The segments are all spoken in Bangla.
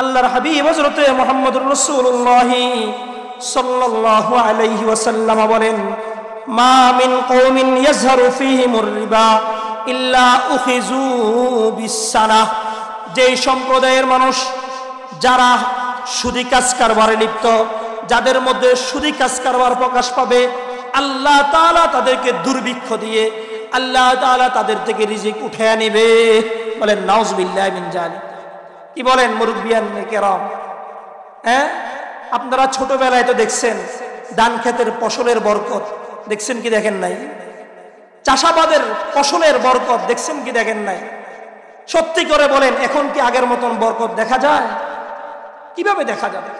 আল্লাহর হাবিব হযরত মুহাম্মদুর রাসূলুল্লাহ সাল্লাল্লাহু আলাইহি ওয়াসাল্লাম বলেন, মা মিন কওমিন ইয়াজহারু ফীহিমুর রিবা ইল্লা উখিযু বিসসানাহ। যেই সম্প্রদায়ের মানুষ যারা সুদি কাজ কারবারে লিপ্ত, যাদের মধ্যে সুদি কাজ কারবার প্রকাশ পাবে, আল্লাহ তাআলা তাদেরকে দুর্ভিক্ষ দিয়ে আল্লাহ তাআলা তাদের থেকে রিজিক উঠিয়ে নেবে। বলেন নাউযুবিল্লাহি মিন যালিক। কি বলেন মুরব্বিয়ান কেরাম? আপনারা ছোটবেলায় তো দেখছেন ধান ক্ষেতের ফসলের বরকত, দেখছেন কি দেখেন নাই? চাষাবাদের ফসলের বরকত দেখছেন কি দেখেন নাই? সত্যি করে বলেন, এখন কি আগের মতন বরকত দেখা যায়? কিভাবে দেখা যাবে?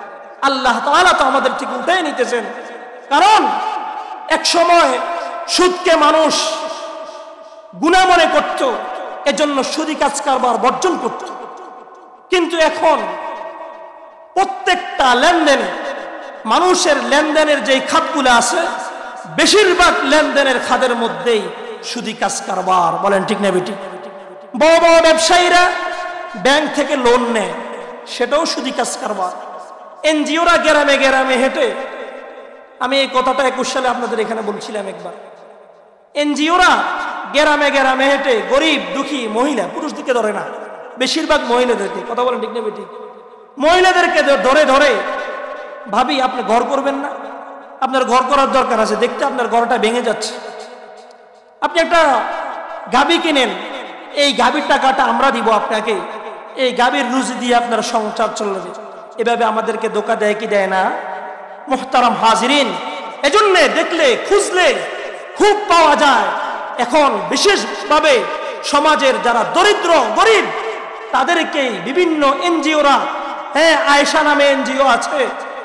আল্লাহ তাআলা তো আমাদের ঠিক উঠাই নিতেছেন। কারণ এক সময় সুদকে মানুষ গুনাহ মনে করত, এজন্য সুদি কাজ কারবার বর্জন করত। কিন্তু এখন প্রত্যেকটা লেনদেনে, মানুষের লেনদেনের যেই খাতগুলো আছে, বেশিরভাগ লেনদেনের খাতের মধ্যেই সুদি কাজ কারবার। বলেন ঠিক না বেটি? বড় বড় ব্যবসায়ীরা ব্যাংক থেকে লোন নেয়, সেটাও সুদি কাজ কারবার। এনজিওরা গ্রামে গ্রামে হেঁটে, আমি এই কথাটা 21 সালে আপনাদের এখানে বলছিলাম একবার, এনজিওরা গ্রামে গ্রামে হেঁটে গরিব দুঃখী মহিলা, পুরুষদেরকে ধরে না, বেশিরভাগ মহিলাদেরকে, কথা বলেন ঠিক না বেটি? মহিলাদেরকে ধরে ধরে, ভাবি আপনি ঘর করবেন না? আপনার ঘর করার দরকার আছে, দেখতে আপনার ঘরটা ভেঙে যাচ্ছে, আপনি একটা গাভী কিনেন, এই গাভীর টাকাটা আমরা দিব আপনাকে, এই গাভীর রুজি দিয়ে আপনার সংসার চলবে। এভাবে আমাদেরকে ধোঁকা দেয় কি দেয় না? মুহতারাম হাজিরিন, এজন্য দেখলে খুঁজলে খুব পাওয়া যায়। এখন বিশেষভাবে সমাজের যারা দরিদ্র গরিব, তাদেরকে বিভিন্ন এনজিওরা, আয়েশা নামে এনজিও আছে,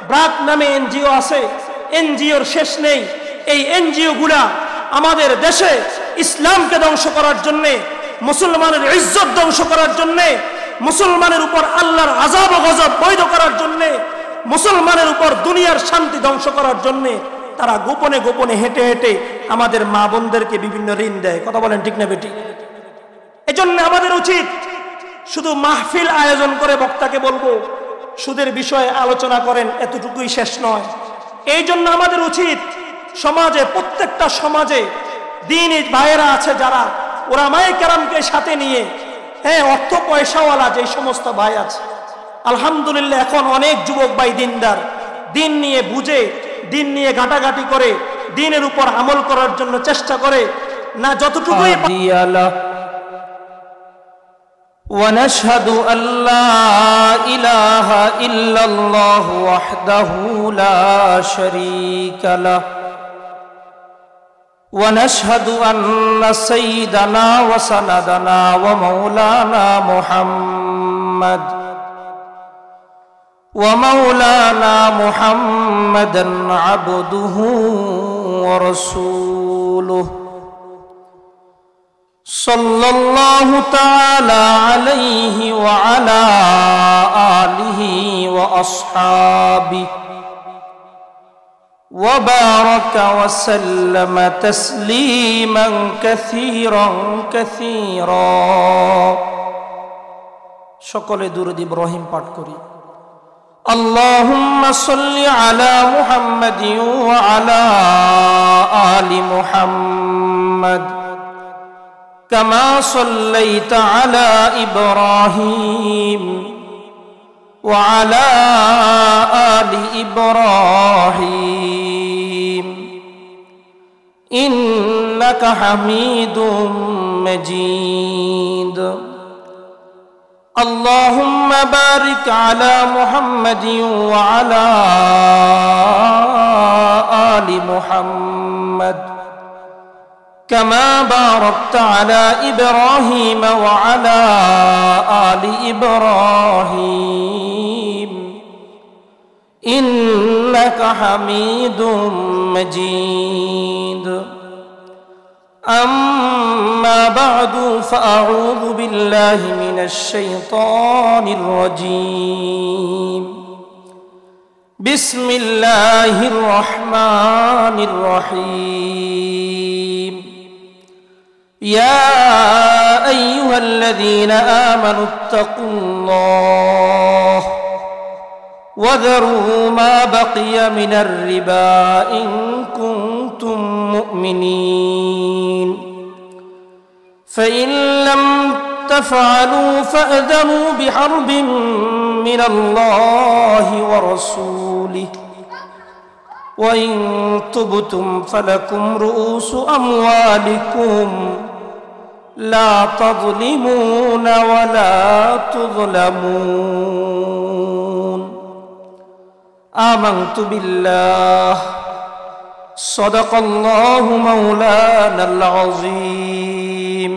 ব্রাক নামে এনজিও আছে, এনজিওর শেষ নেই। এই এনজিও গুলা আমাদের দেশে ইসলামকে ধ্বংস করার জন্যে, মুসলমানের ইজ্জত ধ্বংস করার জন্যে, মুসলমানের উপর আল্লাহর আযাব ও গজব বৈধ করার জন্যে, মুসলমানের উপর দুনিয়ার শান্তি ধ্বংস করার জন্যে তারা গোপনে গোপনে হেঁটে হেঁটে আমাদের মা বোনদেরকে বিভিন্ন ঋণ দেয়। কথা বলেন ঠিক না বেটি? এজন্য আমাদের উচিত শুধু মাহফিল আয়োজন করে বক্তাকে বলবো সুদের বিষয়ে আলোচনা করেন, এতটুকুই শেষ নয়। এই জন্য আমাদের উচিত সমাজে, প্রত্যেকটা সমাজে দ্বীনি ভাইয়েরা আছে যারা উলামায়ে কেরামকে সাথে নিয়ে, অর্থ পয়সাওয়ালা যে সমস্ত ভাই আছে, আলহামদুলিল্লাহ এখন অনেক যুবক ভাই দিনদার, দিন নিয়ে বুঝে, দিন নিয়ে ঘাটাঘাটি করে, দিনের উপর আমল করার জন্য চেষ্টা করে না যতটুকুই। ونشهد أن لا إله إلا الله وحده لا شريك له ونشهد أن سيدنا وسندنا ومولانا محمدا عبده ورسوله صلى الله تعالى عليه وعلى آله وأصحابه وبارك وسلم تسليما كثيرا সকলে দুরূদ ইব্রাহিম পাঠ করি। اللهم صل على محمد وعلى آل محمد كما صليت على إبراهيم وعلى آل إبراهيم إنك حميد مجيد اللهم بارك على محمد وعلى آل محمد كما باركت على إبراهيم وعلى آل إبراهيم إنك حميد مجيد أما بعد فأعوذ بالله من الشيطان الرجيم بسم الله الرحمن الرحيم يا أيها الذين آمنوا اتقوا الله وذروا ما بقي من الربا إن كنتم مؤمنين فإن لم تفعلوا فأذنوا بحرب من الله ورسوله وإن تبتم فلكم رؤوس أموالكم لا تظلمون ولا تظلمون آمنت بالله صدق الله مولانا العظيم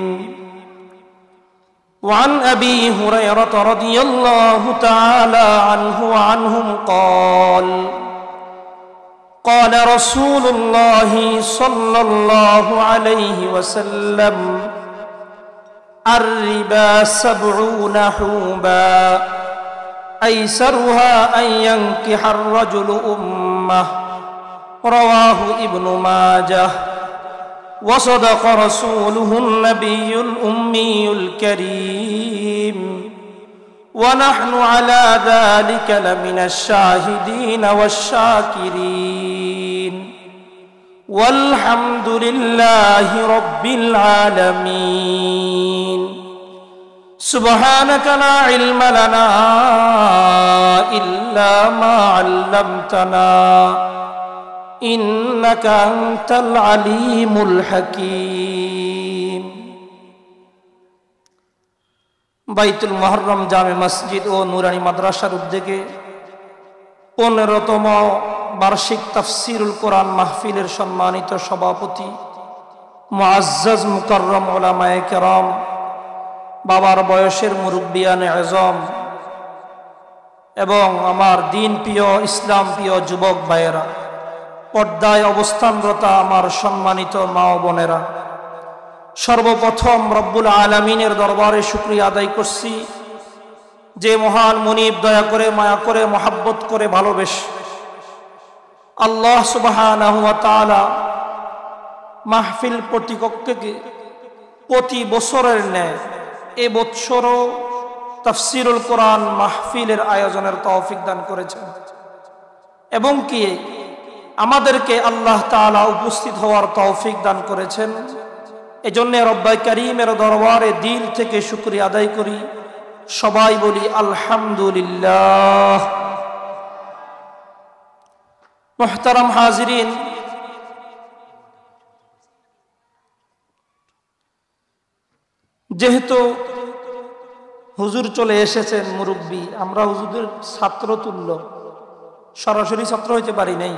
وعن أبي هريرة رضي الله تعالى عنه وعنهم قال قال رسول الله صلى الله عليه وسلم الربا 70 حوبا أيسرها أن ينكح الرجل أمه رواه ابن ماجه وصدق رسوله النبي الأمي الكريم ونحن على ذلك لمن الشاهدين والشاكرين والحمد لله رب العالمين سبحانك لا علم لنا إلا ما علمتنا إنك أنت العليم الحكيم বাইতুল মুহররম জামে মসজিদ ও নুরানি মাদ্রাসার উদ্যোগে 15তম বার্ষিক তাফসীরুল কোরআন মাহফিলের সম্মানিত সভাপতি মুআজ্জাজ মুকাররম উলামায়ে কেরাম, বাবার বয়সের মুরব্বিয়ানে আযম এবং আমার দিন প্রিয় ইসলাম প্রিয় যুবক ভাইয়েরা, পর্দায় অবস্থানরত আমার সম্মানিত মা ও বোনেরা, সর্বপ্রথম রব্বুল আলামিনের দরবারে শুকরিয়া আদায় করছি যে মহান মুনিব দয়া করে মায়া করে মহাব্বত করে ভালোবেসে আল্লাহ সুবহানাহু ওয়া তাআলা মাহফিল প্রতিপক্ষকে প্রতি বছরের ন্যায় এ বছরও তাফসীরুল কোরআন মাহফিলের আয়োজনের তৌফিক দান করেছেন এবং কি আমাদেরকে আল্লাহ তাআলা উপস্থিত হওয়ার তৌফিক দান করেছেন। এজন্য রব্বাই কারীমের দরবারে দিল থেকে শুকরিয়া আদায় করি, সবাই বলি আলহামদুলিল্লাহ। মুহতারাম হাজিরিন, যেহেতু হুজুর চলে এসেছেন মুরব্বী, আমরা হুজুরের ছাত্র তুল্য, সরাসরি ছাত্র হইতে পারি নাই,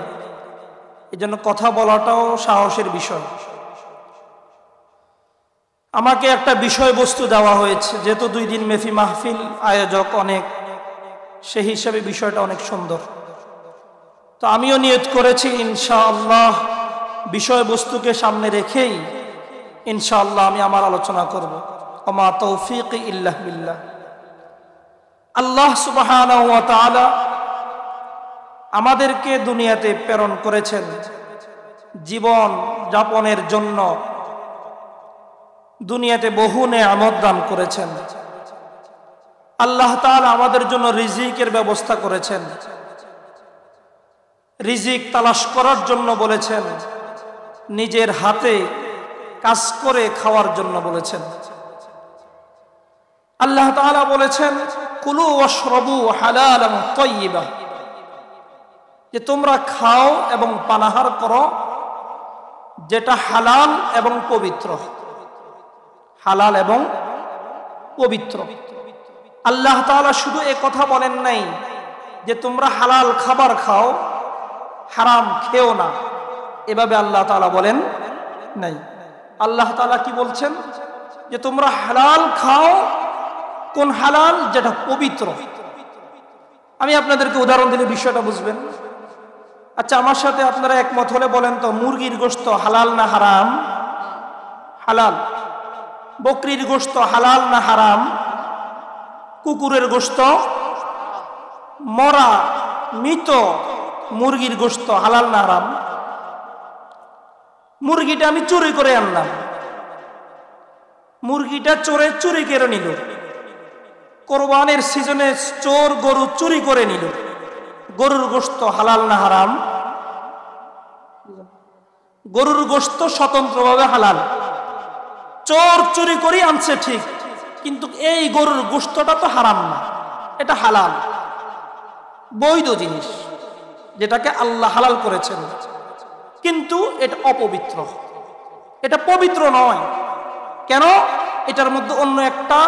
এজন্য কথা বলাটাও সাহসের বিষয়। আমাকে একটা বিষয়বস্তু দেওয়া হয়েছে, যেহেতু 2 দিন মেফি মাহফিল আয়োজক অনেক, সেই হিসাবে বিষয়টা অনেক সুন্দর। তো আমিও নিয়ত করেছি ইনশাআল্লাহ বিষয়বস্তুকে সামনে রেখেই ইনশাআল্লাহ আমি আমার আলোচনা করব। ওমা তৌফিক ইল্লাহ বিল্লাহ। আল্লাহ সুবহানাহু ওয়া তাআলা আমাদেরকে দুনিয়াতে প্রেরণ করেছেন জীবন যাপনের জন্য, দুনিয়াতে বহু নেয়ামত দান করেছেন। আল্লাহ তাআলা আমাদের জন্য রিজিকের ব্যবস্থা করেছেন, রিজিক তালাশ করার জন্য বলেছেন, নিজের হাতে কাজ করে খাওয়ার জন্য বলেছেন। আল্লাহ তাআলা বলেছেন কুলু ওয়াশরাবু হালালান তাইয়্যিবা, যে তোমরা খাও এবং পানাহার করো যেটা হালাল এবং পবিত্র, হালাল এবং পবিত্র। আল্লাহ তাআলা শুধু এ কথা বলেন নাই যে তোমরা হালাল খাবার খাও, হারাম খেও না, এভাবে আল্লাহ তাআলা বলেন নাই। আল্লাহ তাআলা কি বলছেন যে তোমরা হালাল খাও। কোন হালাল? যেটা পবিত্র। আমি আপনাদেরকে উদাহরণ দিলে বিষয়টা বুঝবেন। আচ্ছা, আমার সাথে আপনারা একমত হলে বলেন তো, মুরগির গোশত হালাল না হারাম? হালাল। বকরির গোশত হালাল না হারাম? কুকুরের গোশত, মরা মৃত মুরগির গোশত হালাল না হারাম? মুরগিটা আমি চুরি করে আনলাম, মুরগিটা চোরে চুরি করে নিল, কোরবানির সিজনে চোর গরু চুরি করে নিল, গরুর গোশত হালাল না হারাম? গরুর গোশত স্বতন্ত্রভাবে হালাল। চোর চুরি করে আনছে ঠিক, কিন্তু এই গরুর গোশতটা তো হারাম না, এটা হালাল, বৈধ জিনিস, যেটাকে আল্লাহ হালাল করেছেন, কিন্তু এটা অপবিত্র, এটা পবিত্র নয়। কেন? এটার মধ্যে অন্য একটা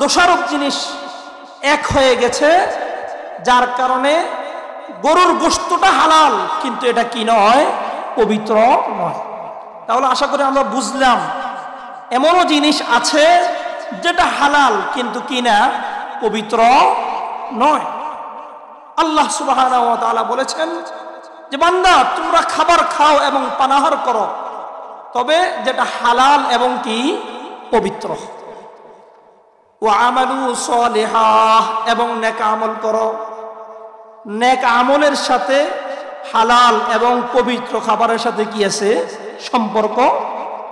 দোষারোপ জিনিস এক হয়ে গেছে, যার কারণে গরুর গোশতটা হালাল, কিন্তু এটা কি নয়? পবিত্র নয়। তাহলে আশা করি আমরা বুঝলাম এমনও জিনিস আছে যেটা হালাল কিন্তু কি না? পবিত্র নয়। আল্লাহ সুবহানাহু ওয়া তাআলা বলেছেন যে বান্দা তোমরা খাবার খাও এবং পানাহার করো, তবে যেটা হালাল এবং কি পবিত্র। ওয়া আমালু সলিহাহ, এবং নেক আমল করো। নেক আমলের সাথে হালাল এবং পবিত্র খাবারের সাথে কি আছে? সম্পর্ক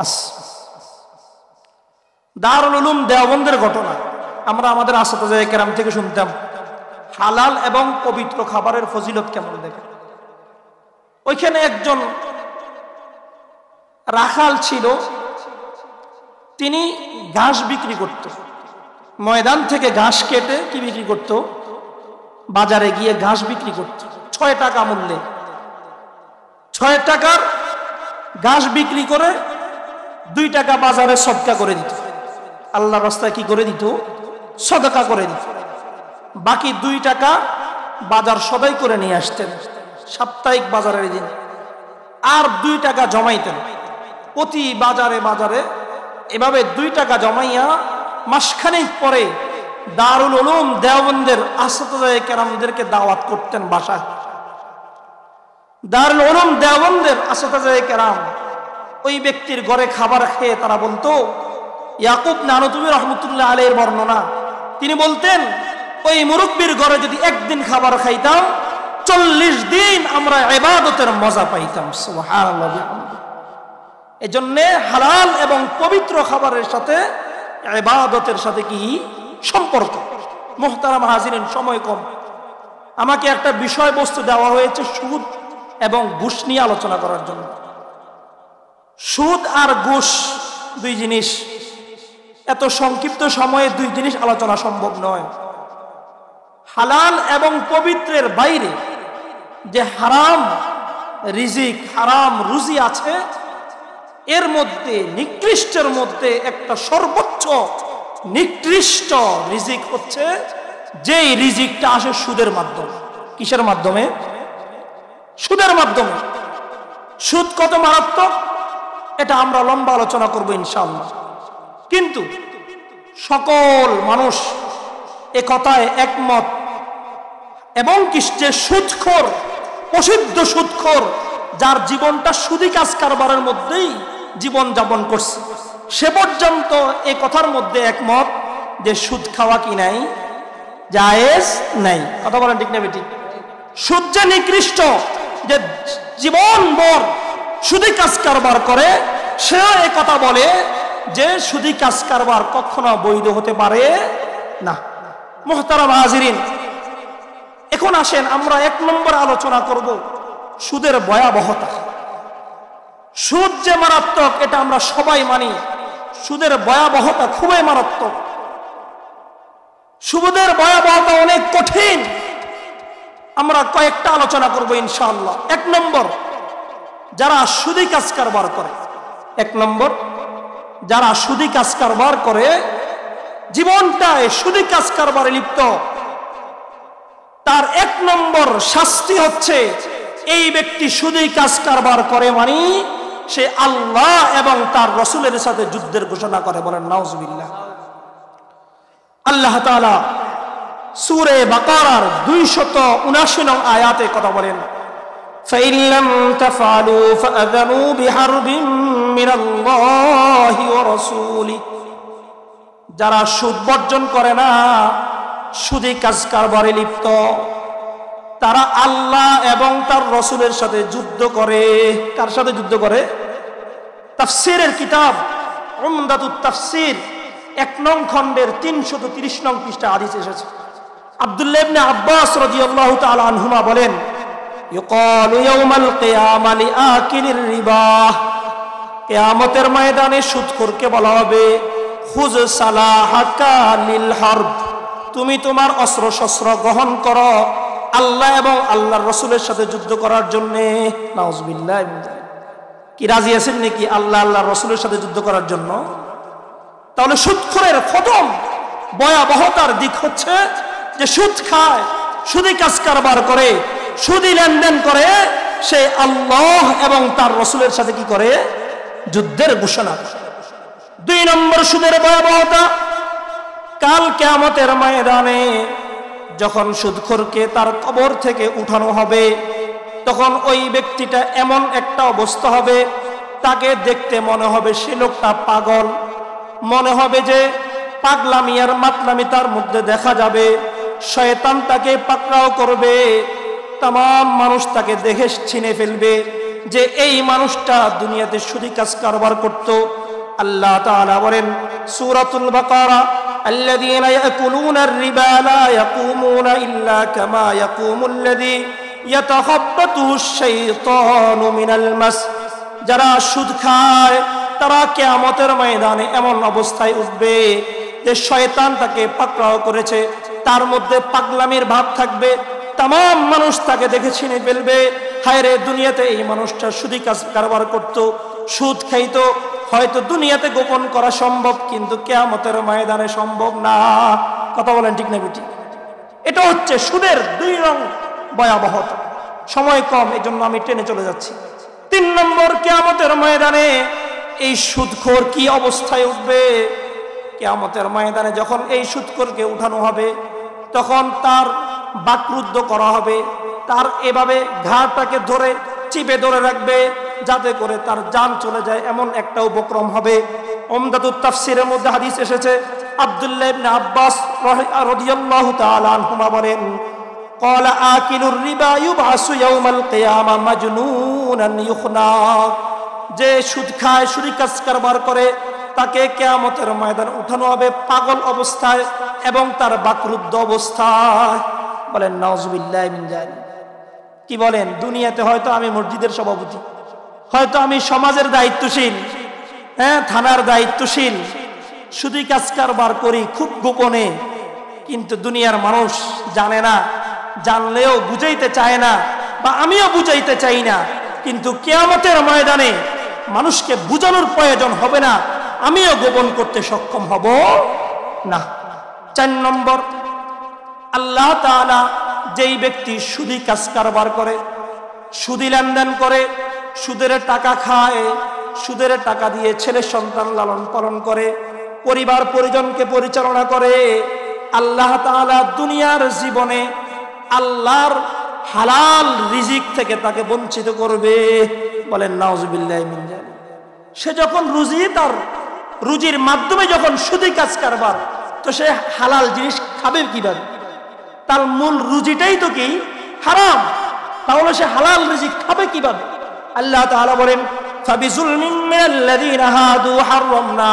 আছে। দারুল উলুম দেওবন্দের ঘটনা আমরা আমাদের আসাতায়ে কেরাম থেকে শুনতাম, হালাল এবং পবিত্র খাবারের ফজিলত কেমন দেখেন। ওইখানে একজন রাখাল ছিল, তিনি ঘাস বিক্রি করত, ময়দান থেকে ঘাস কেটে কি বিক্রি করত? বাজারে গিয়ে ঘাস বিক্রি করত 6 টাকা মূল্যে। 6 টাকার ঘাস বিক্রি করে 2 টাকা বাজারে সদকা করে দিত, আল্লাহর রাস্তায় কি করে দিত? সদকা করে দিত। বাকি 2 টাকা বাজার সদাই করে নিয়ে আসতেন সাপ্তাহিক বাজারের দিন, আর 2 টাকা জমাইতেন প্রতি বাজারে বাজারে। এভাবে 2 টাকা জমাইয়া মাসখানেক পরে দারুল উলুম দেওবন্দের আসাতায়ে কেরামদেরকে দাওয়াত করতেন বাসায়। দারুল উলুম দেওবন্দের আসাতায়ে কেরাম ওই ব্যক্তির ঘরে খাবার খেয়ে তারা বলতো, ইয়াকুব নানুতুবি রহমতুল্লাহ আলাইহির বর্ণনা, তিনি বলতেন ওই মুরব্বির ঘরে যদি একদিন খাবার খাইতাম 40 দিন আমরা ইবাদতের মজা পাইতাম। সুবহানাল্লাহ। এজন্য হালাল এবং পবিত্র খাবারের সাথে ইবাদতের সাথে কি সম্পর্ক। মুহতারাম হাজিরিন, সময় কম, আমাকে একটা বিষয়বস্তু দেওয়া হয়েছে সুদ এবং ঘুষ নিয়ে আলোচনা করার জন্য। সুদ আর ঘুষ 2 জিনিস, এত সংক্ষিপ্ত সময়ে 2 জিনিস আলোচনা সম্ভব নয়। হালাল এবং পবিত্রের বাইরে যে হারাম রিজিক, হারাম রুজি আছে, এর মধ্যে নিকৃষ্টের মধ্যে একটা সর্বোচ্চ নিকৃষ্ট রিজিক হচ্ছে যেই রিজিকটা আসে সুদের মাধ্যমে। কিসের মাধ্যমে? সুদের মাধ্যমে। সুদ কত মারাত্মক এটা আমরা লম্বা আলোচনা করব ইনশাআল্লাহ। কিন্তু সকল মানুষ এ কথায় একমত, এবং যে সুদখোর, প্রসিদ্ধ সুদখোর, যার জীবনটা সুদি কাজ কারবারের মধ্যেই জীবন যাপন করছে, সে পর্যন্ত এই কথার মধ্যে একমত যে সুদ খাওয়া কি নাই? জায়েজ নাই। কথা বলেন ঠিক না বেঠিক? সুদ যে নিকৃষ্ট, যে জীবনভর সুদি কাজ কারবার করে, সেও এই কথা বলে যে সুদি কাজ কারবার কখনো বৈধ হতে পারে না। মুহতারাম হাজিরিন, এখন আসেন আমরা 1 নম্বর আলোচনা করব সুদের ভয়াবহতা। সুদ যে মারাত্মক এটা আমরা সবাই মানি, সুদের ভয়াবহতা খুবই মারাত্মক। সুদের ভয়াবহতা অনেক কঠিন, আমরা কয়েকটা আলোচনা করব ইনশাআল্লাহ। 1 নম্বর, যারা সুদি কাজ কারবার করে। 1 নম্বর, যারা সুদি কাজ কারবার করে, জীবনটায় সুদি কাজ কারবারে লিপ্ত, তার 1 নম্বর শাস্তি হচ্ছে এই ব্যক্তি সুদি কাজ কারবার করে মানে সে আল্লাহ এবং তার রাসূলের সাথে যুদ্ধের ঘোষণা করে। বলেন নাউজুবিল্লাহ। আল্লাহ তাআলা সূরা বাকারার 279 নং আয়াতে কথা বলেন, فَإِن لَّمْ تَفْعَلُوا فَأَذَنُوا بِحَرْبٍ مِّنَ اللَّهِ وَرَسُولِهِ। যারা সুদ বর্জন করে না, সুদি কাজ কারবারে লিপ্ত, তারা আল্লাহ এবং তার রাসূলের সাথে যুদ্ধ করে। কার সাথে যুদ্ধ করে? তাফসীরের কিতাব উমদাতুত তাফসীর 1 নং খণ্ডের 330 নং পৃষ্ঠা হাদিস এসেছে। আব্দুল্লাহ ইবনে আব্বাস রাদিয়াল্লাহু তাআলা আনহুমা বলেন, ইউকালু ইয়াউমাল কিয়ামা লিআকিলির রিবা, কিয়ামতের ময়দানে সুদখোরকে বলা হবে, খুয সালাহাকা লিল হারব, তুমি তোমার অস্ত্র শস্ত্র গ্রহণ করো আল্লাহ এবং আল্লাহর রাসূলের সাথে যুদ্ধ করার জন্য। নাউজুবিল্লাহ। কি রাজি আছেন নাকি আল্লাহ আল্লাহর রাসূলের সাথে যুদ্ধ করার জন্য? তাহলে সুদখোরের প্রথম ভয়াবহতার দিক হচ্ছে যে সুদ খায়, সুদী কাজ কারবার করে, সুদী লেনদেন করে, সে আল্লাহ এবং তার রাসূলের সাথে কি করে? যুদ্ধের ঘোষণা। 2 নম্বর সুদের ভয়াবহতা, কাল কিয়ামতের ময়দানে যখন সুদখোরকে তার কবর থেকে উঠানো হবে, তখন ওই ব্যক্তিটা এমন একটা অবস্থা হবে, তাকে দেখতে মনে হবে সে লোকটা পাগল, মনে হবে যে পাগলামি আর মাতলামি তার মধ্যে দেখা যাবে, শয়তান তাকে পাকড়াও করবে, तमाम মানুষ তাকে দেখে চিনে ফেলবে যে এই মানুষটা দুনিয়াতে সুদী কাজ কারবার করত। আল্লাহ তাআলা বলেন সূরাতুল বাকারা, الذين يأكلون الربا لا يقومون إلا كما يقوم الذي يتخبطه الشيطان من المس, যারা সুদ খায় তারা কিয়ামতের ময়দানে এমন অবস্থায় উঠবে যে শয়তান তাকে পাকড়াও করেছে, তার মধ্যে পাগলামির ভাব থাকবে, तमाम মানুষ তাকে দেখে চিনে ফেলবে, হায় রে দুনিয়াতে এই মানুষটা সুদী কাজ কারবার করত, সুদ খাইতো, হয়তো দুনিয়াতে গোপন করা সম্ভব কিন্তু কিয়ামতের ময়দানে সম্ভব না। কথা বলেন ঠিক না বেটি? এটা হচ্ছে সুদের 2 রং ভয়াবহতা। সময় কম, এজন্য আমি টেনে চলে যাচ্ছি। 3 নম্বর, কিয়ামতের ময়দানে এই সুদখোর কি অবস্থায় উঠবে? কিয়ামতের ময়দানে যখন এই সুদখোরকে উঠানো হবে, তখন তার বাকরুদ্ধ করা হবে, তার এভাবে ঘাড়টাকে ধরে চিপে ধরে রাখবে যাতে করে তার জান চলে যায়, এমন একটা উপক্রম হবে। উমদাতুত তাফসীরের মধ্যে হাদিস এসেছে, আব্দুল্লাহ ইবনে আব্বাস রাদিয়াল্লাহু তাআলা আনহুমা বলেন, ক্বালা আকিলুর রিবা ইউবআসু ইয়াউমাল কিয়ামা মাজনুনান ইউখনাক, যে সুদ খায়, সুদী কাজ কারবার করে, তাকে কিয়ামতের ময়দানে উঠানো হবে পাগল অবস্থায় এবং তার বাকরুদ্ধ অবস্থায়। বলেন নাউজুবিল্লাহি মিন যালিক। কি বলেন? দুনিয়াতে হয়তো আমি মসজিদের সভাপতি, হয়তো আমি সমাজের দায়িত্বশীল, থানার দায়িত্বশীল, সুদী কাজ কারবার করি খুব গোপনে, কিন্তু দুনিয়ার মানুষ জানে না, জানলেও বুঝাইতে চায় না, বা আমিও বুঝাইতে চাই না, কিন্তু কিয়ামতের ময়দানে মানুষকে বুঝানোর প্রয়োজন হবে না, আমিও গোপন করতে সক্ষম হব না। 4 নম্বর, আল্লাহ তাআলা যেই ব্যক্তি সুদী কাজ কারবার করে, সুদী লেনদেন করে, সুদের টাকা খায়, সুদের টাকা দিয়ে ছেলে সন্তান লালন পালন করে, পরিবার পরিজনকে পরিচালনা করে, আল্লাহ তাআলা দুনিয়ার জীবনে আল্লাহর হালাল রিজিক থেকে তাকে বঞ্চিত করবে। বলেন নাউজুবিল্লাহি মিন যালিক। সে যখন তার রুজির মাধ্যমে যখন সুদী কাজ কারবার, তো সে হালাল জিনিস খাবে কিভাবে? তার মূল রুজিটাই তো কি হারাম, তাহলে সে হালাল রিজিক খাবে কিভাবে? আল্লাহ তাআলা বলেন, ফাবিজুলমিন মিনাল্লাযীনা হাদু হাররামনা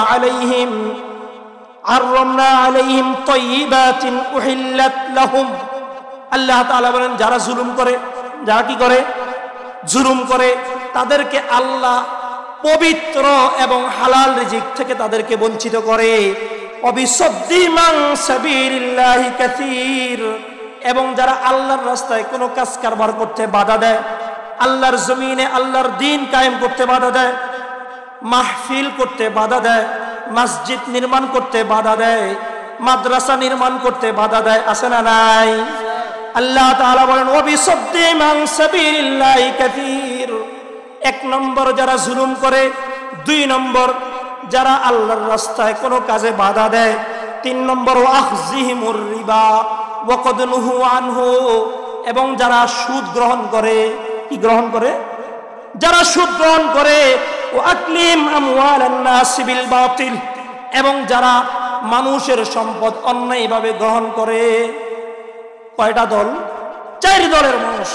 আলাইহিম তাইয়্যিবাতিন উহিল্লাত লাহুম। আল্লাহ তাআলা বলেন, যারা জুলুম করে, যারা কি করে? জুলুম করে, তাদেরকে আল্লাহ পবিত্র এবং হালাল রিজিক থেকে তাদেরকে বঞ্চিত করে। অবিসদ্দিমান সাবিলিল্লাহি কাসীর, এবং যারা আল্লাহর রাস্তায় কোনো কাজ কারবার করতে বাধা দেয়, আল্লাহর জমিনে আল্লাহর দ্বীন কায়েম করতে বাধা দেয়, মাহফিল করতে বাধা দেয়, মসজিদ নির্মাণ করতে বাধা দেয়, মাদ্রাসা নির্মাণ করতে বাধা দেয়, আছে না নাই? আল্লাহ তাআলা বলেন, ওয়াবিসদ্দিমান সাবিলিল্লাহি কাসীর। 1 নম্বর যারা জুলুম করে, 2 নম্বর যারা আল্লাহর রাস্তায় কোনো কাজে বাধা দেয়, 3 নম্বর ওয়াখযিহিমুর রিবা ওয়াকাদ নুহু আনহু, এবং যারা সুদ গ্রহণ করে। কি গ্রহণ করে? যারা সুদ গ্রহণ করে, ওয়াকলিম আমওয়ালান নাস বিল বাতিল, এবং যারা মানুষের সম্পদ অন্যায়ভাবে গ্রহণ করে। কয়টা দল? 4 দলের মানুষ,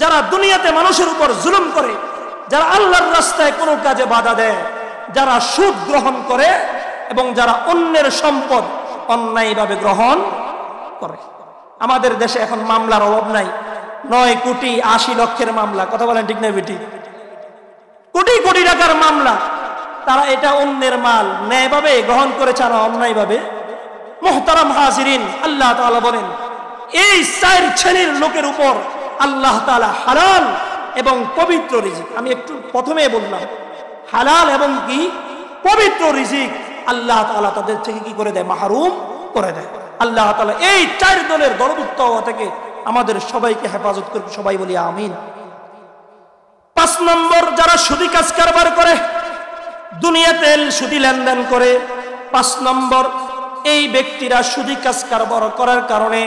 যারা দুনিয়াতে মানুষের উপর জুলুম করে, যারা আল্লাহর রাস্তায় কোনো কাজে বাধা দেয়, যারা সুদ গ্রহণ করে, এবং যারা অন্যের সম্পদ অন্যায়ভাবে গ্রহণ করে। আমাদের দেশে এখন মামলার অভাব নাই, 9,80,00,000 মামলা, কথা বলেন ঠিক না বেটি? কোটি কোটি টাকার মামলা, তারা এটা অন্যের মাল ন্যায়ভাবে গ্রহণ করেছে না অন্যায়ভাবে? মুহতারাম হাজিরিন, আল্লাহ তাআলা বলেন এই 4 শ্রেণীর লোকের উপর আল্লাহ তাআলা হালাল এবং পবিত্র রিজিক, আমি একটু প্রথমে বললাম হালাল এবং কি পবিত্র রিজিক আল্লাহ তাআলা তাদের থেকে কি করে দেয়? মাহরুম করে দেয়। আল্লাহ তাআলা এই 4 দলের দলভুক্ত হওয়া থেকে আমাদের সবাইকে হেফাজত করুন, সবাই বলি আমিন। 5 নম্বর, যারা সুদি কাজ কারবার করে, দুনিয়াতে সুদি লেনদেন করে। 5 নম্বর, এই ব্যক্তিরা সুদি কাজ কারবার করার কারণে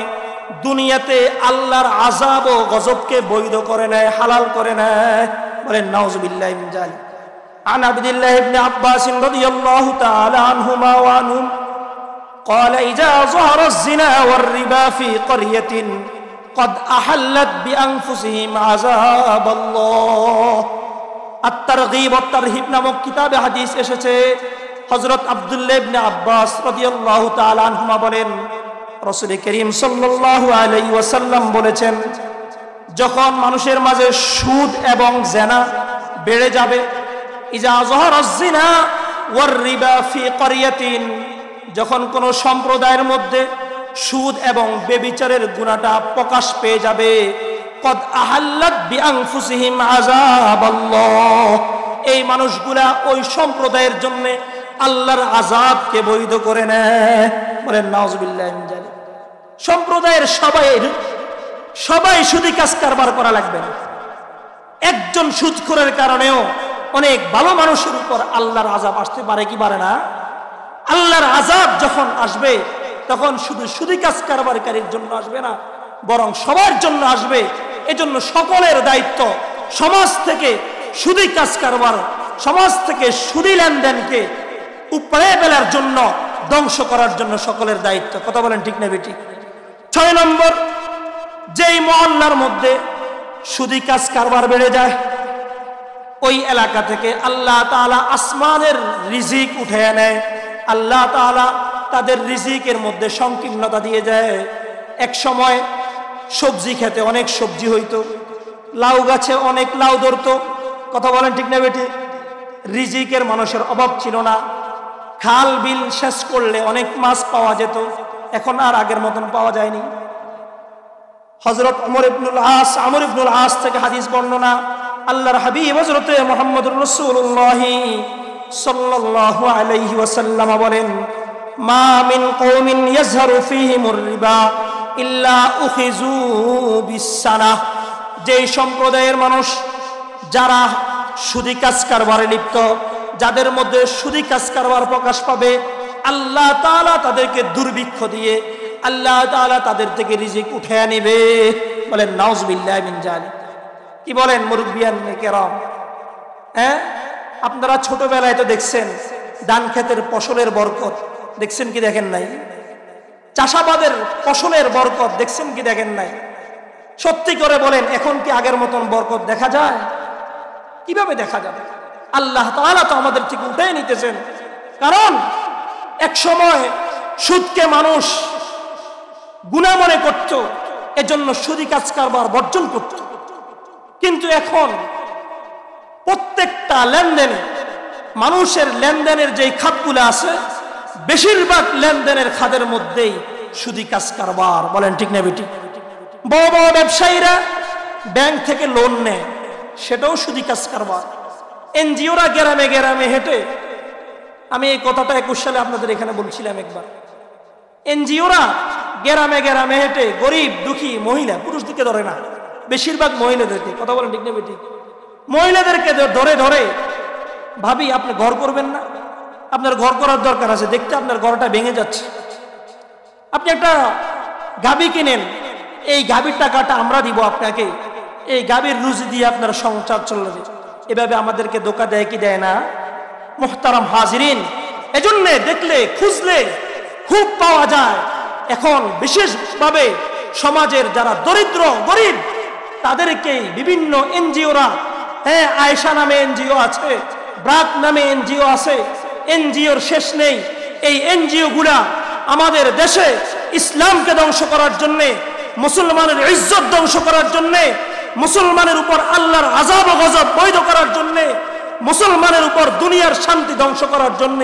দুনিয়াতে আল্লাহর আযাব ও গজবকে বৈধ করে নেয়, হালাল করে নেয়। বলেন নাউযুবিল্লাহি মিন যালিক। عن عبد الله بن عباس رضي الله تعالى عنهما وعنهم قال إذا ظهر الزنا والربا في قرية قد أحلت بأنفسهم عذاب الله। الترغيب والترهيب নামক কিতাবে হাদিস এসেছে, হযরত আব্দুল্লাহ ইবনে আব্বাস রাদিয়াল্লাহু তাআলা আনহুমা বলেন রাসূল করিম সাল্লাল্লাহু আলাইহি ওয়াসাল্লাম বলেছেন, যখন মানুষের মাঝে সুদ এবং জেনা বেড়ে যাবে, ইজা যাহারাজ জিনা ওয়ার রিবা ফি ক্বরিয়াতিন, যখন কোন সম্প্রদায়ের মধ্যে সুদ এবং ব্যভিচারের গুনাহটা প্রকাশ পেয়ে যাবে, কদ আহাল্লাত বিআনফুসিহিম আযাবাল্লাহ, এই মানুষগুলা ওই সম্প্রদায়ের জন্য আল্লাহর আযাবকে বৈধ করে নেয়। বলেন নাউযুবিল্লাহি মিন যালিক। সম্প্রদায়ের সবাই সুদি কাজ কারবার করা লাগবে না। একজন সুদখোরের কারণেও অনেক ভালো মানুষের উপর আল্লাহর আযাব আসতে পারে কি পারে না? আল্লাহর আযাব যখন আসবে তখন শুধু সুদি কাজ কারবারকারীর জন্য আসবে না, বরং সবার জন্য আসবে। এজন্য সকলের দায়িত্ব সমাজ থেকে সুদি কাজ কারবার, সমাজ থেকে সুদি লেনদেনকে উপরে ফেলার জন্য, ধ্বংস করার জন্য সকলের দায়িত্ব। কথা বলেন ঠিক না বেটি? 6 নম্বর, যেই মহল্লার মধ্যে সুদি কাজ কারবার বেড়ে যায়, ওই এলাকা থেকে আল্লাহ তাআলা আসমানের রিজিক উঠে নেয়। আল্লাহ তাআলা তাদের রিজিকের মধ্যে সংকীর্ণতা দিয়ে যায়। এক সময় সবজি খেতে অনেক সবজি হইতো, লাউ গাছে অনেক লাউ ধরতো। কথা বলেন ঠিক না বেটি? রিজিকের মানুষের অভাব ছিল না। খাল বিল শেষ করলে অনেক মাছ পাওয়া যেত, এখন আর আগের মতন পাওয়া যায়নি। হযরত আমর ইবনুল আস থেকে হাদিস বর্ণনা, আল্লাহর হাবিব হযরত মুহাম্মদুর রাসূলুল্লাহ সাল্লাল্লাহু আলাইহি ওয়াসাল্লাম বলেন, মা মিন কওমিন ইয়াজহারু ফীহিমুর রিবা ইল্লা উখিযু বিসসানাহ, যেই সম্প্রদায়ের মানুষ যারা সুদি কাজ কারবারে লিপ্ত, যাদের মধ্যে সুদি কাজ কারবার প্রকাশ পাবে, আল্লাহ তাআলা তাদেরকে দুর্ভিক্ষ দিয়ে আল্লাহ তাআলা তাদের থেকে রিজিক উঠে নেবে। বলেন নাউযুবিল্লাহি মিন যালিক। কি বলেন মুরব্বিয়ান কেরাম? আপনারা ছোটবেলায় তো দেখছেন ধান ক্ষেতের ফসলের বরকত, দেখছেন কি দেখেন নাই? চাষাবাদের ফসলের বরকত দেখছেন কি দেখেন নাই? সত্যি করে বলেন, এখন কি আগের মতন বরকত দেখা যায়? কিভাবে দেখা যাবে? আল্লাহ তাআলা তো আমাদের থেকে উঠে নিতেছেন। কারণ এক সময় সুদকে মানুষ গুনাহ মনে করত, এজন্য সুদি কাজ কারবার বর্জন করত। কিন্তু এখন প্রত্যেকটা লেনদেনে, মানুষের লেনদেনের যেই খাতগুলো আছে, বেশিরভাগ লেনদেনের খাতের মধ্যেই সুদি কাজ কারবার। বলেন ঠিক না বেটি? বড় বড় ব্যবসায়ীরা ব্যাংক থেকে লোন নেয়, সেটাও সুদি কাজ কারবার। এনজিওরা গ্রামে গ্রামে হেঁটে, আমি এই কথাটা 21 সালে আপনাদের এখানে বলছিলাম একবার, এনজিওরা গ্রামে গ্রামে হেঁটে গরিব দুঃখী মহিলা, পুরুষদেরকে ধরে না, বেশিরভাগ মহিলাদেরকে, কথা বলেন ঠিক না বেটি? মহিলাদেরকে ধরে ধরে, ভাবি আপনি ঘর করবেন না? আপনার ঘর করার দরকার আছে, দেখতে আপনার ঘরটা ভেঙে যাচ্ছে। আপনি একটা গাভী কিনেন, এই গাভীর টাকাটা আমরা দিব আপনাকে, এই গাভীর রুজি দিয়ে আপনার সংসার চলবে। এভাবে আমাদেরকে ধোঁকা দেয় কি দেয় না? মুহতারাম হাজিরিন, এজন্য দেখলে খুঁজলে খুব পাওয়া যায়। এখন বিশেষভাবে সমাজের যারা দরিদ্র গরিব, তাদেরকে বিভিন্ন এনজিওরা, আয়েশা নামে এনজিও আছে, ব্রাক নামে এনজিও আছে, এনজিওর শেষ নেই। এই এনজিও গুলা আমাদের দেশে ইসলামকে ধ্বংস করার জন্য মুসলমানের ইজ্জত ধ্বংস করার জন্য, মুসলমানের উপর আল্লাহর আযাব ও গজব বৈধ করার জন্য, মুসলমানের উপর দুনিয়ার শান্তি ধ্বংস করার জন্য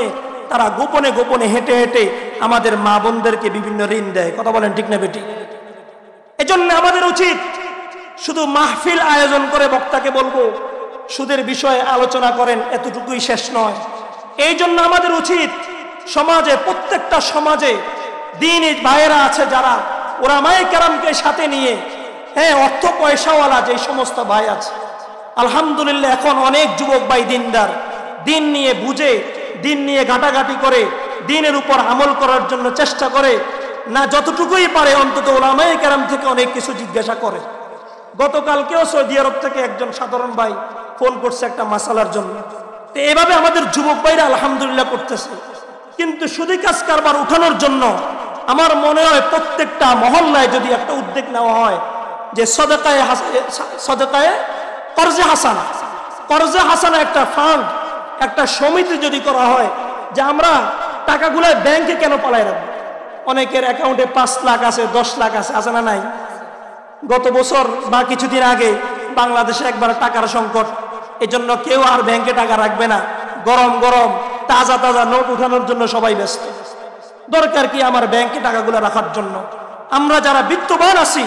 তারা গোপনে গোপনে হেঁটে হেঁটে আমাদের মা বোনদেরকে বিভিন্ন ঋণ দেয়। কথা বলেন ঠিক না বেটি? এজন্য আমাদের উচিত শুধু মাহফিল আয়োজন করে বক্তাকে বলবো সুদের বিষয়ে আলোচনা করেন, এতটুকুই শেষ নয়। এই জন্য আমাদের উচিত সমাজে, প্রত্যেকটা সমাজে দ্বীনি ভাইয়েরা আছে যারা উলামায়ে কেরামকে সাথে নিয়ে, অর্থ পয়সাওয়ালা যে সমস্ত ভাই আছে, আলহামদুলিল্লাহ এখন অনেক যুবক ভাই দিনদার, দিন নিয়ে বুঝে, দিন নিয়ে ঘাটাঘাটি করে, দিনের উপর আমল করার জন্য চেষ্টা করে, না যতটুকুই পারে অন্তত উলামায়ে কেরাম থেকে অনেক কিছু জিজ্ঞাসা করে। গতকালকেও সৌদি আরব থেকে একজন সাধারণ ভাই ফোন করছে একটা মাসালার জন্য। তো এভাবে আমাদের যুবক ভাইরা আলহামদুলিল্লাহ করতেছে। কিন্তু সুদী কাজ কারবার উঠানোর জন্য আমার মনে হয় প্রত্যেকটা মহল্লায় যদি একটা উদ্যোগ নেওয়া হয় যে সদকায়ে কর্জে হাসানা একটা ফান্ড, একটা সমিতি যদি করা হয় যে আমরা টাকাগুলো ব্যাংকে কেন পালাই রাখবো। অনেকের অ্যাকাউন্টে 5 লাখ আছে, 10 লাখ আছে, আছে না নাই? গত বছর বা কিছুদিন আগে বাংলাদেশে একবার টাকার সংকট, এজন্য কেউ আর ব্যাংকে টাকা রাখবে না। গরম গরম তাজা তাজা নোট উঠানোর জন্য সবাই ব্যস্ত। দরকার কি আমার ব্যাংকে টাকাগুলো রাখার জন্য? আমরা যারা বিত্তবান আছি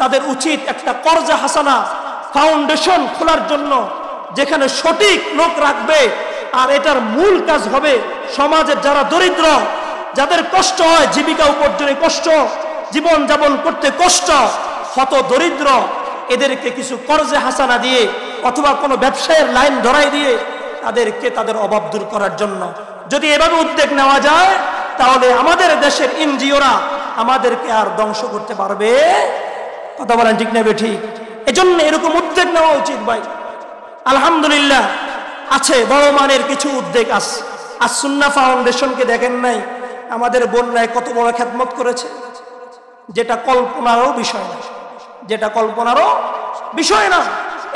তাদের উচিত একটা কর্জা হাসানা ফাউন্ডেশন খোলার জন্য, যেখানে সঠিক লোক রাখবে। আর এটার মূল কাজ হবে সমাজের যারা দরিদ্র, যাদের কষ্ট হয়, জীবিকা উপার্জনে কষ্ট, জীবন যাপন করতে কষ্ট, হত দরিদ্র, এদেরকে কিছু কর্জে হাসানা দিয়ে অথবা কোনো ব্যবসায়ের লাইন ধরাই দিয়ে তাদেরকে তাদের অভাব দূর করার জন্য যদি এভাবে উদ্যোগ নেওয়া যায়, তাহলে আমাদের দেশের এনজিওরা আমাদেরকে আর ধ্বংস করতে পারবে। কথা বলেন ঠিক না ঠিক? এজন্য এরকম উদ্যোগ নেওয়া উচিত ভাই। আলহামদুলিল্লাহ আছে, বড় মানের কিছু উদ্যোগ আছে। আর সুন্নাহ ফাউন্ডেশনকে দেখেন নাই আমাদের বন্যায় কত বড় খেদমত করেছে, যেটা কল্পনারও বিষয় না, যেটা কল্পনারও বিষয় না।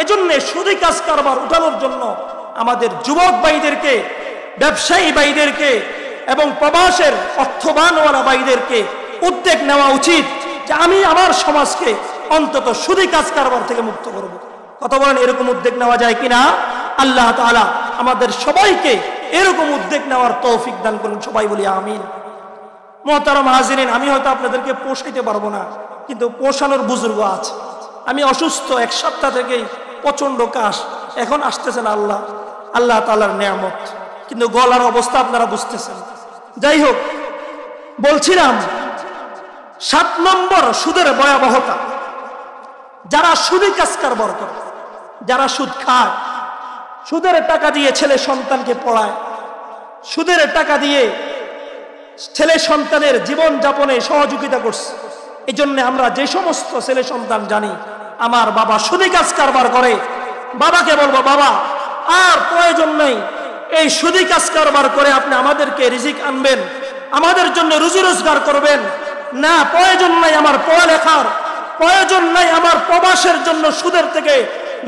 এজন্য সুদী কাজ কারবার উঠানোর জন্য আমাদের যুবক ভাইদেরকে, ব্যবসায়ী ভাইদেরকে এবং প্রবাসের অর্থবানওয়ালা ভাইদেরকে উদ্যোগ নেওয়া উচিত যে আমি আমার সমাজকে অন্তত সুদী কাজ কারবার থেকে মুক্ত করব। কথা বলেন, এরকম উদ্যোগ নেওয়া যায় কিনা? আল্লাহ তাআলা আমাদের সবাইকে এরকম উদ্যোগ নেওয়ার তৌফিক দান করুন, সবাই বলি আমিন। মুহতারাম হাজিরিন, আমি হয়তো আপনাদেরকে পোষাইতে পারবো না, কিন্তু পোষানোর বুজুর্গ আছে। আমি অসুস্থ, 1 সপ্তাহ থেকেই প্রচন্ড কাশ, এখন আসতেছেন আল্লাহ তাআলার নেয়ামত, কিন্তু গলার অবস্থা আপনারা বুঝতেছেন। যাই হোক, বলছিলাম 7 নম্বর সুদের ভয়াবহতা। যারা সুদী কাজ কারবার করে, যারা সুদ খায়, সুদের টাকা দিয়ে ছেলে সন্তানকে পড়ায়, সুদের টাকা দিয়ে ছেলে সন্তানের জীবন যাপনে সহযোগিতা করছে। এই জন্য আমরা যে সমস্ত ছেলে সন্তান জানি আমার বাবা সুদী কাজ কারবার করে, বাবাকে বলবো, বাবা আর প্রয়োজন নেই এই সুদী কাজ কারবার করে আপনি আমাদেরকে রিজিক আনবেন, আমাদের জন্য রুজি রোজগার করবেন না। প্রয়োজন নাই আমার পড়ালেখার, প্রয়োজন নাই আমার প্রবাসের জন্য সুদের থেকে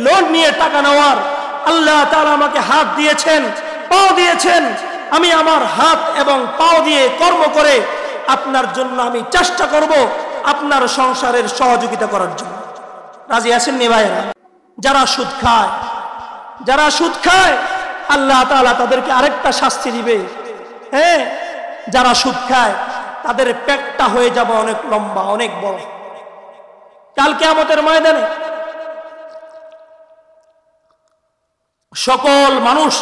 লোন নিয়ে টাকা নেওয়ার। আল্লাহ তাআলা আমাকে হাত দিয়েছেন, পাও দিয়েছেন, আমি আমার হাত এবং পাও দিয়ে কর্ম করে আপনার জন্য আমি চেষ্টা করব আপনার সংসারের সহযোগিতা করার জন্য। রাজি আছেন নি ভাইরা? যারা সুদ খায়, যারা সুদ খায় আল্লাহ তাআলা তাদেরকে আরেকটা শাস্তি দিবে। যারা সুদ খায় তাদের পেটটা হয়ে যাবে অনেক লম্বা, অনেক বড়। কাল কিয়ামতের ময়দানে সকল মানুষ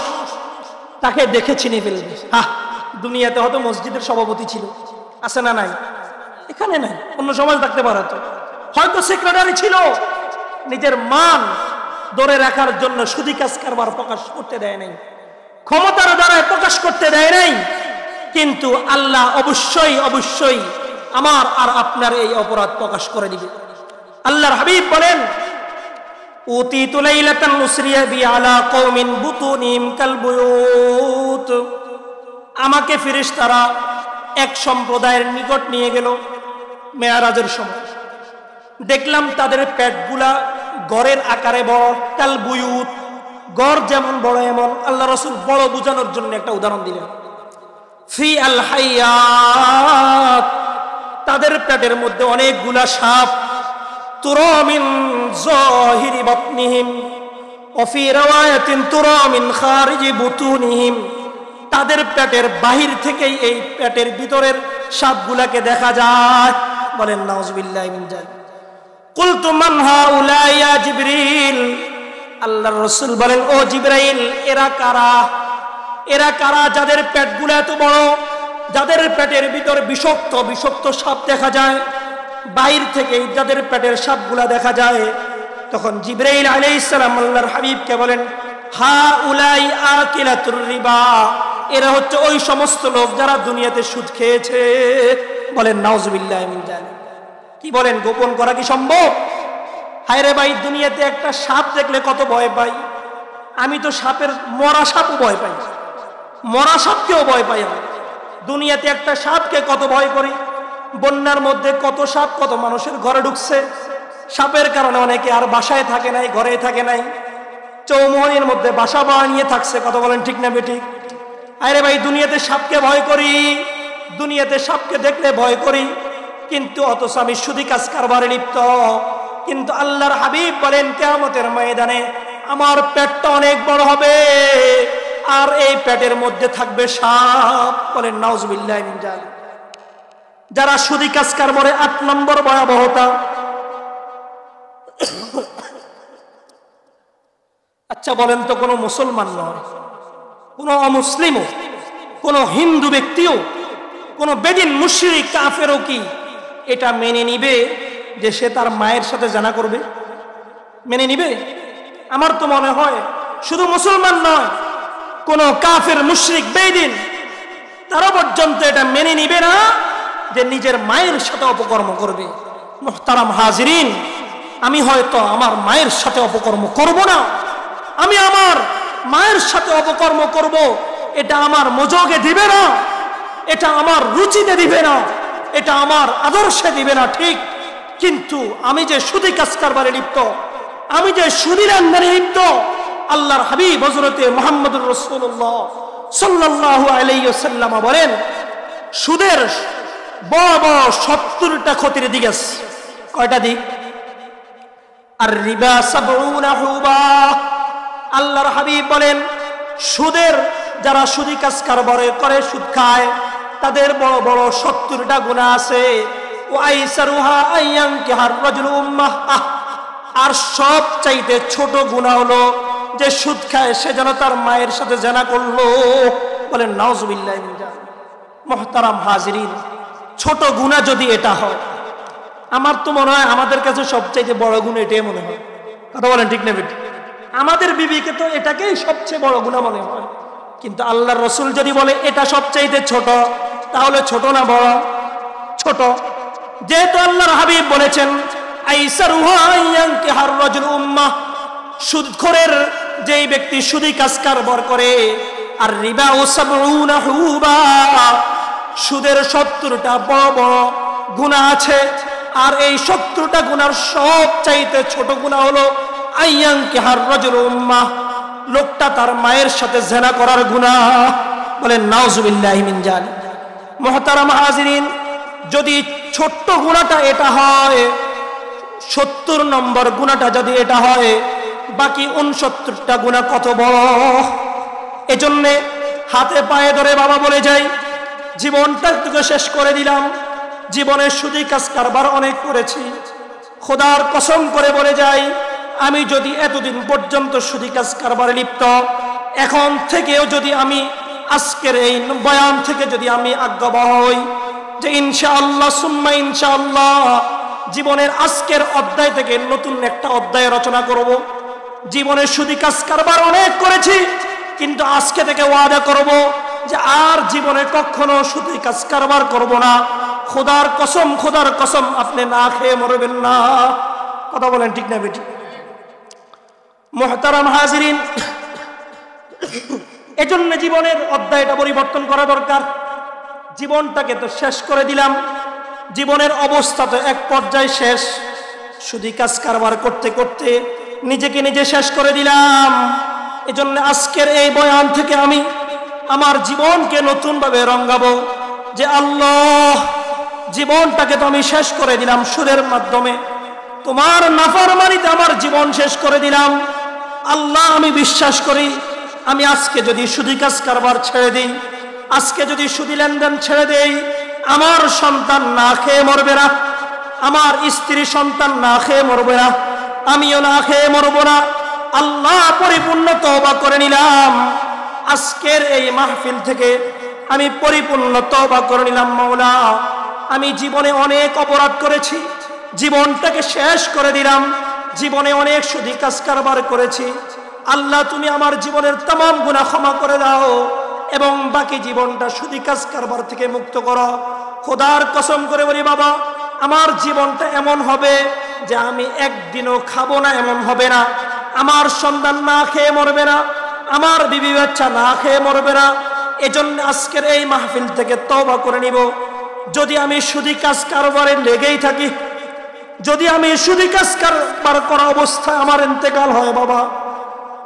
তাকে দেখে চিনে ফেলবে। দুনিয়াতে হয়তো মসজিদের সভাপতি ছিল, আছে না নাই? এখানে নাই, অন্য সমাজ থাকতে পারে, তো হয়তো সেক্রেটারি ছিল। নিজের মান ধরে রাখার জন্য সুদী কাজ কারবার প্রকাশ করতে দেয় নাই, ক্ষমতার দ্বারায় প্রকাশ করতে দেয় নাই। কিন্তু আল্লাহ অবশ্যই অবশ্যই আমার আর আপনার এই অপরাধ প্রকাশ করে দিবে। আল্লাহর হাবিব বলেন, উতিতু লাইলাতান উসরিয়া বি আলা কওমিন বুতুনিম কাল বুয়ুত। আমাকে ফেরেশতারা এক সম্প্রদায়ের নিকট নিয়ে গেল মেরাজের সময়। দেখলাম তাদের পেটগুলা গড়ের আকারে বড়, কাল বুয়ুত, গড় যেমন বড় এমন। আল্লাহ রাসূল বড় বোঝানোর জন্য একটা উদাহরণ দিলেন, ফি আল হায়াত, তাদের পেটের মধ্যে অনেকগুলা সাপ, তুরা মিন যাহিরি বাতনিহিম ওয়া ফি রাওয়ায়াতিন তুরা মিন খারিজি বুতুনিহিম, তাদের পেটের বাহির থেকেই এই পেটের ভিতরের সাপগুলাকে দেখা যায়। বলেন নাউজুবিল্লাহি মিন যালিক। কুলতু মান হাউলা ইয়া জিবরিল, আল্লাহর রাসূল বলেন, ও জিবরাইল, এরা কারা? এরা কারা যাদের পেটগুলো এত বড়, যাদের পেটের ভিতর বিষাক্ত বিষাক্ত সাপ দেখা যায়, বাইরে থেকে যাদের পেটের সাপগুলা দেখা যায়? তখন জিবরাইল আলাইহিস সালাম আল্লাহর হাবিবকে বলেন, হাউলাই আকিলাতুর রিবা, এরা হচ্ছে ওই সমস্ত লোক যারা দুনিয়াতে সুদ খেয়েছে। বলেন নাউজুবিল্লাহি মিন যালিক। কি বলেন, গোপন করা কি সম্ভব? হায়রে ভাই, দুনিয়াতে একটা সাপ দেখলে কত ভয় পাই। আমি তো সাপের, মরা সাপও ভয় পাই, মরা সাপকেও ভয় পাই আমি। দুনিয়াতে একটা সাপকে কত ভয় করি। বন্যার মধ্যে কত সাপ কত মানুষের ঘরে ঢুকছে, সাপের কারণে অনেকে আর বাসায় থাকে নাই, ঘরে থাকে নাই, চৌমহলের মধ্যে বাসা বানিয়ে থাকছে। কথা বলেন ঠিক না বেঠিক? আরে ভাই, দুনিয়াতে সাপকে ভয় করি, দুনিয়াতে সাপকে দেখলে ভয় করি, কিন্তু অথচ আমি সুদি কাজ কারবারে লিপ্ত। কিন্তু আল্লাহর হাবিব বলেন, কিয়ামতের ময়দানে আমার পেটটা অনেক বড় হবে, আর এই পেটের মধ্যে থাকবে সাপ। বলেন নাউজুবিল্লাহি মিন যালিক। যারা সুদি কাজ কারবারে ৮ নম্বর ভয়াবহতা। আচ্ছা বলেন তো, কোনো মুসলমান নয়, কোনো অমুসলিমও, কোনো হিন্দু ব্যক্তিও, কোনো বেদিন মুশরিক কাফেরও কি এটা মেনে নিবে যে সে তার মায়ের সাথে জানা করবে? মেনে নিবে? আমার তো মনে হয় শুধু মুসলমান নয়, কোন কাফের মুশরিক বেদিন তারা পর্যন্ত এটা মেনে নিবে না যে নিজের মায়ের সাথে অপকর্ম করবে। মুহতারাম হাজিরিন, আমি হয়তো আমার মায়ের সাথে অপকর্ম করব না, আমি আমার মায়ের সাথে অপকর্ম করব, এটা আমার মজোগে দিবে না, এটা আমার রুচিতে দিবে না, এটা আমার আদর্শে দিবে না, ঠিক। কিন্তু আমি যে সুদি কাজ কারবারে লিপ্ত, আমি যে সুদি লেনদেনে লিপ্ত, আল্লাহর হাবিব হযরতে মুহাম্মদুর রাসূলুল্লাহ সাল্লাল্লাহু আলাইহি ওয়াসাল্লাম বলেন, সুদের বড় বড় 70টা ক্ষতির দিক আছে। কয়টা দিক? আর রিবা 70 হুবা। আল্লাহর হাবিব বলেন, সুদের যারা সুদি কাজ কারবারে করে, সুদ খায়, তাদের বড় বড় 70টা গুনাহ আছে। ও আইসারুহা আইয়ানকিহার রাজুলু উম্মাহ, আর সব চাইতে ছোট গুনাহ হলো যে সুদ খায় সে যেন তার মায়ের সাথে জিনা করলো। বলেন নাউজুবিল্লাহি মিন যালিক। মুহতারাম হাজিরিন, ছোট গুনাহ যদি এটা হয়, আমার তো মনে হয় আমাদের কাছে সবচাইতে বড় গুনাহ এটাই মনে হয়। কথা বলেন ঠিক না বেটি? আমাদের বিবিকে তো এটাকেই সবচেয়ে বড় গুনাহ মনে হয়, কিন্তু আল্লাহর রাসূল যদি বলে এটা সবচাইতে ছোট, তাহলে ছোট না বড়? ছোট। যেহেতু আল্লাহর হাবিব বলেছেন, আইসারুহা আইয়ানকিহার রাজুলু উম্মাহ, সুদখোরের যেই ব্যক্তি সুদি কাজ কারবার করে, আর রিবা 70 হুবা, সুদের 70টা বড় বড় গুনাহ আছে, আর এই 70টা গুনার সব চাইতে ছোট গুনাহ হলো আইয়ানকিহার রাজুলু উম্মাহ, লোকটা তার মায়ের সাথে জিনা করার গুনাহ। বলেন নাউজুবিল্লাহি মিন যালিক। মুহতারাম হাজিরিন, যদি ছোট্ট গুনাহটা এটা হয়, 70 নম্বর গুনাহটা যদি এটা হয়, বাকি 69টা গুনাহ কত বড়! এজন্য হাতে পায়ে ধরে বাবা বলে যাই, জীবনটা তোকে শেষ করে দিলাম, জীবনে সুদি কাজ কারবার অনেক করেছি, খোদার কসম করে বলে যাই, আমি যদি এতদিন পর্যন্ত সুদি কাজ কারবারে লিপ্ত, এখন থেকেও যদি আমি আজকের এই বয়ান থেকে যদি আমি আজ্ঞাবহ হই যে ইনশাআল্লাহ সুম্মা ইনশাআল্লাহ জীবনের আজকের অধ্যায় থেকে নতুন একটা অধ্যায় রচনা করব। জীবনে সুদি কাজ কারবার অনেক করেছি, কিন্তু আজকে থেকে ওয়াদা করব যে আর জীবনে কখনো সুদি কাজ কারবার করব না। খোদার কসম, খোদার কসম, আপনি না খেয়ে মরবেন না। কথা বলেন ঠিক না বেটি? মুহতারাম হাজিরিন, এজন্য জীবনের অধ্যায়টা পরিবর্তন করা দরকার। জীবনটাকে তো শেষ করে দিলাম, জীবনের অবস্থা তো এক পর্যায়ে শেষ, সুদি কাজ কারবার করতে করতে নিজেকে নিজে শেষ করে দিলাম। এজন্য আজকের এই বয়ান থেকে আমি আমার জীবনকে নতুনভাবে রঙাবো যে আল্লাহ, জীবনটাকে তো আমি শেষ করে দিলাম সুদের মাধ্যমে, তোমার নাফরমানিতে আমার জীবন শেষ করে দিলাম। আল্লাহ, আমি বিশ্বাস করি আমি আজকে যদি সুদি কাজ কারবার ছেড়ে দিই, আজকে যদি সুদি লেনদেন ছেড়ে দেই, আমার সন্তান না খেয়ে মরবে না, আমার স্ত্রী সন্তান না খেয়ে মরবে না, আমিও না খেয়ে মরবো না। আল্লাহ, পরিপূর্ণ তওবা করে নিলাম। আজকের এই মাহফিল থেকে আমি পরিপূর্ণ তওবা করে নিলাম। মাওলা, আমি জীবনে অনেক অপরাধ করেছি, জীবনটাকে শেষ করে দিলাম, জীবনে অনেক সুদি কাজ কারবার করেছি। আল্লাহ, তুমি আমার জীবনের तमाम গুনাহ ক্ষমা করে দাও এবং বাকি জীবনটা সুদি কাজ কারবার থেকে মুক্ত করো। খোদার কসম করে বলি বাবা, আমার জীবনটা এমন হবে যে আমি একদিনও খাবো না, এমন হবে না। আমার সন্তান না খেয়ে মরবে না, আমার বিবি বাচ্চা না খেয়ে মরবে না। এজন্য আজকের এই মাহফিল থেকে তওবা করে নিব। যদি আমি সুদি কাজ কারবারে লেগেই থাকি, যদি আমি সুদি কাজ কারবার করা অবস্থায় আমার ইন্তেকাল হয় বাবা,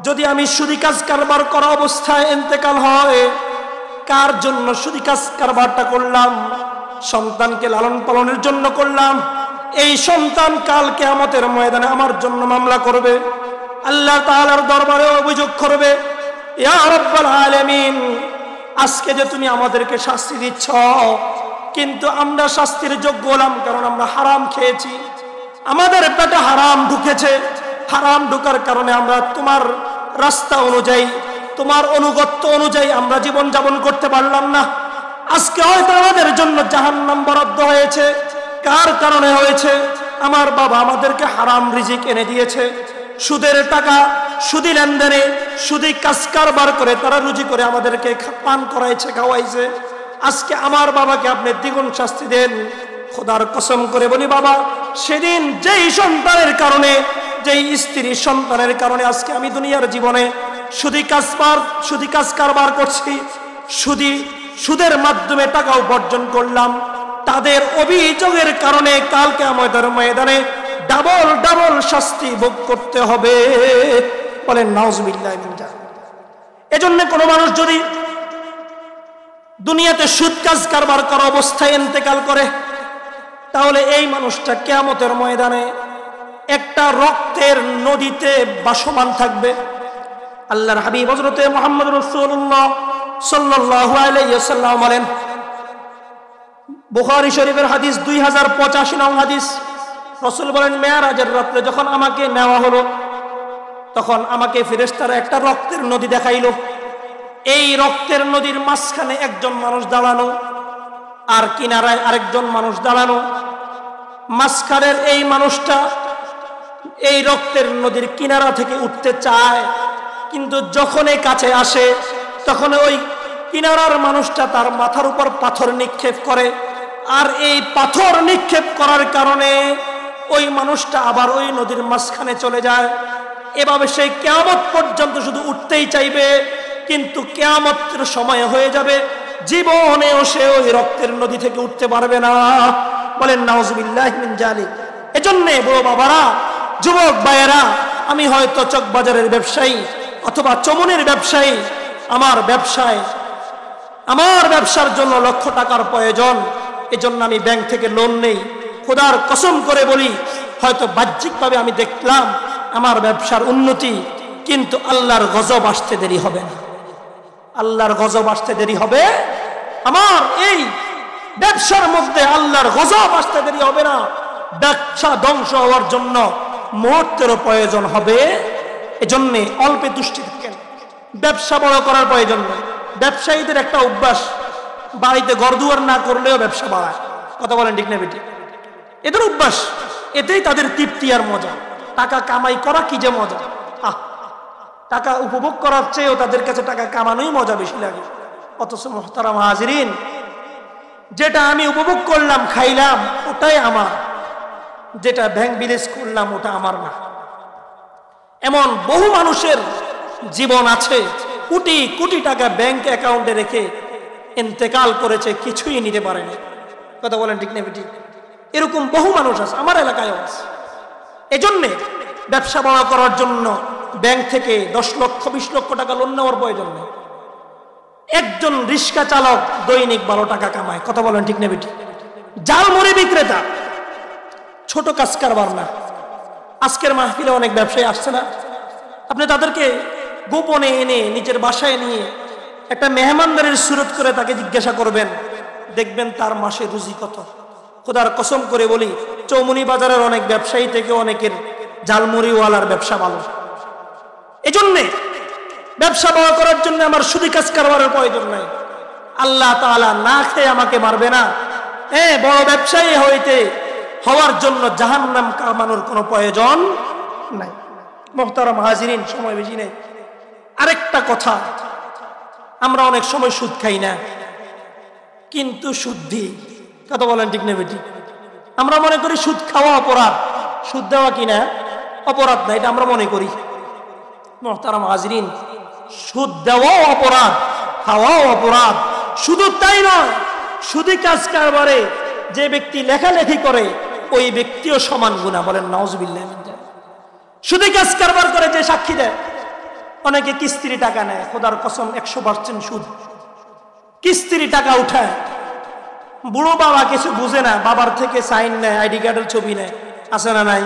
যদি আমি সুদি কাজ কারবার করা অবস্থায় ইন্তেকাল হয়, কার জন্য সুদি কাজ কারবারটা করলাম? সন্তানকে লালন পালনের জন্য করলাম। এই সন্তান কাল কিয়ামতের ময়দানে আমার জন্য মামলা করবে, আল্লাহ তাআলার দরবারে অভিযোগ করবে, ইয়া রাব্বাল আলামিন, আজকে যে তুমি আমাদেরকে শাস্তি দিচ্ছ, কিন্তু আমরা শাস্তির যোগ্য হলাম কারণ আমরা হারাম খেয়েছি, আমাদের পেটে হারাম ঢুকেছে। হারাম ঢোকার কারণে আমরা তোমার রাস্তা অনুযায়ী, তোমার অনুগত্য অনুযায়ী আমরা জীবন যাপন করতে পারলাম না। আজকে হয়তো আমাদের জন্য জাহান্নাম বরাদ্দ হয়েছে। কার কারণে হয়েছে? আমার বাবা আমাদেরকে হারাম রিজিক এনে দিয়েছে। সুদের টাকা, সুদি লেনদেনে, সুদি কাজ কারবার করে তারা রুজি করে আমাদেরকে পান করাইছে, খাওয়াইছে। আজকে আমার বাবাকে আপনি দ্বিগুণ শাস্তি দেন। খোদার কসম করে বলি বাবা, সেদিন যেই সন্তানের কারণে, যেই স্ত্রী সন্তানের কারণে আজকে আমি দুনিয়ার জীবনে সুদি কাজ কারবার করছি, সুদের মাধ্যমে টাকা উপার্জন করলাম, তাদের অভিযোগের কারণে কাল কিয়ামতের ময়দানে ডাবল ডাবল শাস্তি ভোগ করতে হবে। বলেন নাউজুবিল্লাহ মিন যালিক। এজন্য কোনো মানুষ যদি দুনিয়াতে সুদ কাজ কারবার করা অবস্থায় ইন্তেকাল করে, তাহলে এই মানুষটা কিয়ামতের ময়দানে একটা রক্তের নদীতে ভাসমান থাকবে। আল্লাহর হাবিব হযরতে মুহাম্মদ রাসূলুল্লাহ সাল্লাল্লাহু আলাইহি ওয়াসাল্লাম বলেন, বুখারী শরীফের হাদিস 2085 নং হাদিস, রাসূল বলেন, মেরাজের রাতে যখন আমাকে নেওয়া হলো, তখন আমাকে ফেরেশতারা একটা রক্তের নদী দেখাইলো। এই রক্তের নদীর মাঝখানে একজন মানুষ দাঁড়ানো, আর কিনারায় আরেকজন মানুষ দাঁড়ানো। মাঝখানের এই মানুষটা এই রক্তের নদীর কিনারা থেকে উঠতে চায়, কিন্তু যখনই কাছে আসে তখন ওই কিনারার মানুষটা তার মাথার উপর পাথর নিক্ষেপ করে, আর এই পাথর নিক্ষেপ করার কারণে ওই মানুষটা আবার ওই নদীর মাঝখানে চলে যায়। এভাবে সেই কিয়ামত পর্যন্ত শুধু উঠতেই চাইবে, কিন্তু কিয়ামতের সময় হয়ে যাবে, জীবনেও সে ওই রক্তের নদী থেকে উঠতে পারবে না। বলেন নাউজুবিল্লাহি মিন যালিক। এজন্য বড় বাবারা, যুবক ভাইয়েরা, আমি হয়তো চকবাজারের ব্যবসায়ী অথবা চমনের ব্যবসায়ী, আমার ব্যবসার জন্য লক্ষ টাকার প্রয়োজন, এজন্য আমি ব্যাংক থেকে লোন নেই। খোদার কসম করে বলি, হয়তো বাহ্যিকভাবে আমি দেখলাম আমার ব্যবসার উন্নতি, কিন্তু আল্লাহর গজব আসতে দেরি হবে না। আল্লাহর গজব আসতে দেরি হবে, আমার এই ব্যবসার মধ্যে আল্লাহর গজব আসতে দেরি হবে না। ব্যবসা ধ্বংস হওয়ার জন্য মুহূর্তেরও প্রয়োজন হবে। এজন্য অল্পে তুষ্টি থাকেন, ব্যবসা বড় করার প্রয়োজন নেই। ব্যবসায়ীদের একটা অভ্যাস, বাড়িতে ঘরদুয়ার না করলেও ব্যবসা বাড়ায়। কথা বলেন ঠিক না বেটি? এদের অভ্যাস, এতেই তাদের তৃপ্তি আর মজা। টাকা কামাই করা কি যে মজা! টাকা উপভোগ করার চেয়েও তাদের কাছে টাকা কামানোই মজা বেশি লাগে। অথচ মুহতারাম হাজিরিন, যেটা আমি উপভোগ করলাম, খাইলাম, ওটাই আমার, যেটা ব্যাংক বিলেজ করলাম ওটা আমার না। এমন বহু মানুষের জীবন আছে, কোটি কোটি টাকা ব্যাংক অ্যাকাউন্টে রেখে ইন্তেকাল করেছে, কিছুই নিতে পারেনি। কথা বলেন ঠিক না বেটি? এরকম বহু মানুষ আছে, আমার এলাকায় আছে। এজন্যে ব্যবসা বড় করার জন্য ব্যাংক থেকে 10 লক্ষ 20 লক্ষ টাকা লোন নেওয়ার প্রয়োজন নেই। একজন রিক্সা চালক দৈনিক 12 টাকা কামায়। কথা বলেন ঠিক না বেটি? জালমুড়ি বিক্রেতা, ছোট কাজ কারবার না, আজকের মাহফিলে অনেক ব্যবসায়ী আসছে না, আপনি তাদেরকে গোপনে এনে নিজের বাসায় নিয়ে একটা মেহমানদারির সুরত করে তাকে জিজ্ঞাসা করবেন, দেখবেন তার মাসে রুজি কত। খোদার কসম করে বলি, চৌমুনি বাজারের অনেক ব্যবসায়ী থেকে অনেকের ঝালমুড়িওয়ালার ব্যবসা ভালো। এজন্যে ব্যবসা বড় করার জন্য আমার সুদি কাজ কারবারের প্রয়োজন নাই। আল্লাহ তাআলা না খেয়ে আমাকে মারবে না। বড় ব্যবসায়ী হওয়ার জন্য জাহান্নাম কামানোর কোনো প্রয়োজন নাই। মুহতারাম হাজিরিন, সময় বেশি নেই। আরেকটা কথা, আমরা অনেক সময় সুদ খাই না, কিন্তু সুদ দিই। কথা বলেন ঠিক না বেটি? আমরা মনে করি সুদ খাওয়া অপরাধ, সুদ দেওয়া কিনা অপরাধ না, এটা আমরা মনে করি। মুহতারাম হাজিরিন, সুদ দেওয়াও অপরাধ, খাওয়াও অপরাধ। শুধু তাই নয়, সুদি কাজ কারবারে যে ব্যক্তি লেখালেখি করে ওই ব্যক্তিও সমান গুনাহ। বলেন নাউজুবিল্লাহ। সুদি কাজ কারবার করে যে সাক্ষী দেয়, অনেকে কিস্তির টাকা নেয়, খোদার কসম 100% সুদ। কিস্তির টাকা উঠায়, বুড়ো বাবা কিছু বুঝে না, বাবার থেকে সাইন নেয়, আইডি কার্ডের ছবি নেয়, আছে না নাই?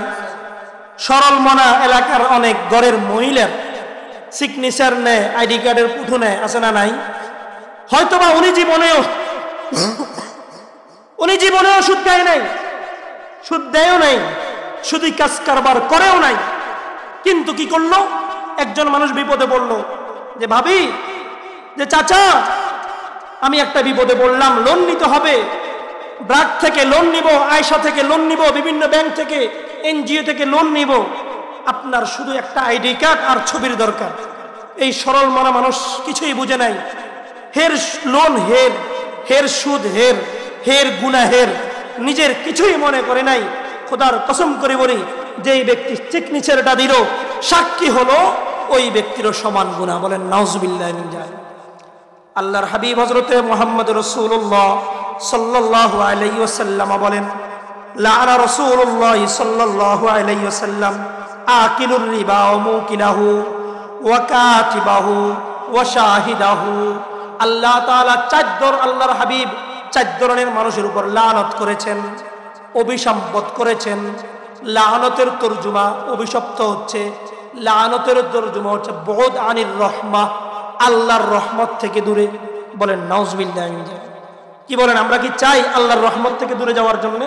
সরল মনা এলাকার অনেক ঘরের মহিলার সিগনেচার নেয়, আইডি কার্ডের পুঠু নেয়, আছে না নাই? হয়তোবা উনি জীবনেও সুদ খায় নাই, সুদ দেয়ও নাই, সুদি কাজ কারবার করেও নাই। কিন্তু কি করলো? একজন মানুষ বিপদে পড়লো, যে ভাবি, যে চাচা, আমি একটা বিপদে পড়লাম, লোন নিতে হবে, ব্র্যাক থেকে লোন নিব, আয়সা থেকে লোন নিব, বিভিন্ন ব্যাংক থেকে, এনজিও থেকে লোন নিব, আপনার শুধু একটা আইডি কার্ড আর ছবির দরকার। এই সরল মনা মানুষ কিছুই বুঝে নাই। হের লোন হের, হের সুদ হের, হের গুনাহ হের, নিজের কিছুই মনে করে নাই। খোদার কসম করে বলি, যেই ব্যক্তি সিগনেচারটা দিল, সাক্ষী হলো, ওই ব্যক্তিরও সমান গুনাহ। বলেন নাউজুবিল্লাহ মিন যালিক। আল্লাহর হাবিব হযরতে মুহাম্মদ রাসূলুল্লাহ সাল্লাল্লাহু আলাইহি ওয়াসাল্লাম বলেন, লাআনা রাসূলুল্লাহ সাল্লাল্লাহু আলাইহি ওয়াসাল্লাম আকিলুর রিবা ওয়া মুকিলাহু ওয়া কাতিবাহু ওয়া শাহিদাহু। আল্লাহ তাআলা আল্লাহর হাবিব 4 ধরনের মানুষের উপর লানত করেছেন, অভিসম্বোধন করেছেন। লানতের তরজমা, অভিশপ্ত হচ্ছে, লানতের তরজমা হচ্ছে বুদ আনির রহমা, আল্লাহর রহমত থেকে দূরে। বলেন নাউজুবিল্লাহ। কি বলেন, আমরা কি চাই আল্লাহর রহমত থেকে দূরে যাওয়ার জন্য?